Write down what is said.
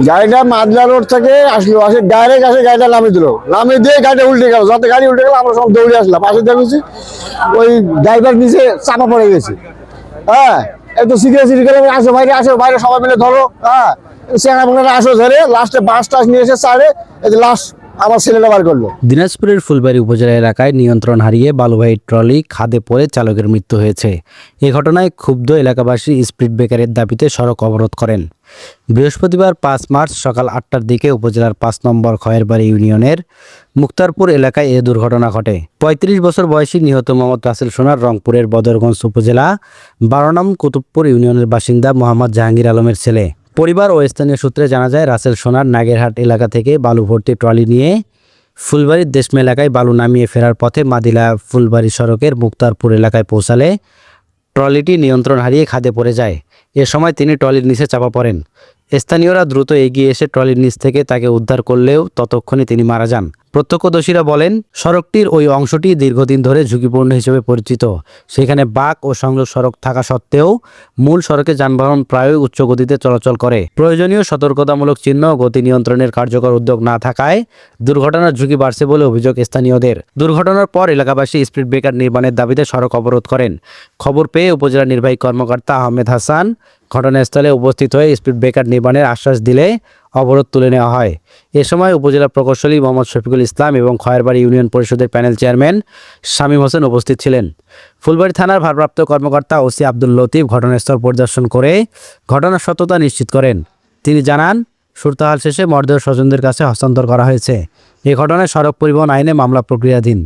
গাড়িটা মাদলা রোড থেকে আসলো, আসে ডাইরেক্ট আসে গাড়িটা নামিয়ে দিল, নামিয়ে দিয়ে গাড়িটা উল্টে গেল। যাতে গাড়ি উল্টে গেল আমরা সব দৌড়ে আসলাম, পাশে দেখেছি ওই ড্রাইভার নিচে চাপা পড়ে গেছে। হ্যাঁ, একটু সিরিয়াসলি গেলে আসো বাইরে, আসো বাইরে, সবাই মিলে ধরো। হ্যাঁ, সেনারা আসো ধরে লাস্টে বাস টাস নিয়ে এসে চারে লাস্ট আমার ছেলেটা বার করলো। দিনাজপুরের ফুলবাড়ী উপজেলা এলাকায় নিয়ন্ত্রণ হারিয়ে বালুবাহী ট্রলি খাদে পড়ে চালকের মৃত্যু হয়েছে। এ ঘটনায় ক্ষুব্ধ এলাকাবাসী স্পিড ব্রেকারের দাবিতে সড়ক অবরোধ করেন। বৃহস্পতিবার 5 মার্চ সকাল 8টার দিকে উপজেলার 5 নম্বর খয়েরবাড়ি ইউনিয়নের মুক্তারপুর এলাকায় এ দুর্ঘটনা ঘটে। 35 বছর বয়সী নিহত মোহাম্মদ রাসেল সোনার রংপুরের বদরগঞ্জ উপজেলা 12 নং কুতুবপুর ইউনিয়নের বাসিন্দা মোহাম্মদ জাহাঙ্গীর আলমের ছেলে। পরিবার ও স্থানীয় সূত্রে জানা যায়, রাসেল সোনার নাগেরহাট এলাকা থেকে বালু ভর্তি ট্রলি নিয়ে ফুলবাড়ির দেশমা এলাকায় বালু নামিয়ে ফেরার পথে মাদিলা ফুলবাড়ি সড়কের মুক্তারপুর এলাকায় পৌঁছালে ট্রলিটি নিয়ন্ত্রণ হারিয়ে খাদে পড়ে যায়। এ সময় তিনি ট্রলির নিচে চাপা পড়েন। স্থানীয়রা দ্রুত এগিয়ে এসে ট্রলির নিচ থেকে তাকে উদ্ধার করলেও ততক্ষণে তিনি মারা যান। প্রত্যক্ষদর্শীরা বলেন, সড়কটির ওই অংশটি দীর্ঘদিন ধরে ঝুঁকিপূর্ণ হিসেবে পরিচিত। সেখানে বাঁক ও সংযোগ সড়ক থাকা সত্ত্বেও মূল সড়কে যানবাহন প্রায়ই উচ্চ গতিতে চলাচল করে। প্রয়োজনীয় সতর্কতামূলক চিহ্ন ও গতি নিয়ন্ত্রণের কার্যকর উদ্যোগ না থাকায় দুর্ঘটনার ঝুঁকি বাড়ছে বলে অভিযোগ স্থানীয়দের। দুর্ঘটনার পর এলাকাবাসী স্পিড ব্রেকার নির্মাণের দাবিতে সড়ক অবরোধ করেন। খবর পেয়ে উপজেলা নির্বাহী কর্মকর্তা আহমেদ হাসান ঘটনাস্থলে উপস্থিত হয়ে স্পিড ব্রেকার নির্মাণের আশ্বাস দিলে অবরোধ তুলে নেওয়া হয়। এ সময় উপজেলা প্রকৌশলী মোহাম্মদ শফিকুল ইসলাম এবং খয়েরবাড়ি ইউনিয়ন পরিষদের প্যানেল চেয়ারম্যান শামীম হোসেন উপস্থিত ছিলেন। ফুলবাড়ী থানার ভারপ্রাপ্ত কর্মকর্তা ওসি আব্দুল লতিফ ঘটনাস্থল পরিদর্শন করে ঘটনার সত্যতা নিশ্চিত করেন। তিনি জানান, সুরতাহাল শেষে মরদেহ স্বজনদের কাছে হস্তান্তর করা হয়েছে। এ ঘটনায় সড়ক পরিবহন আইনে মামলা প্রক্রিয়াধীন।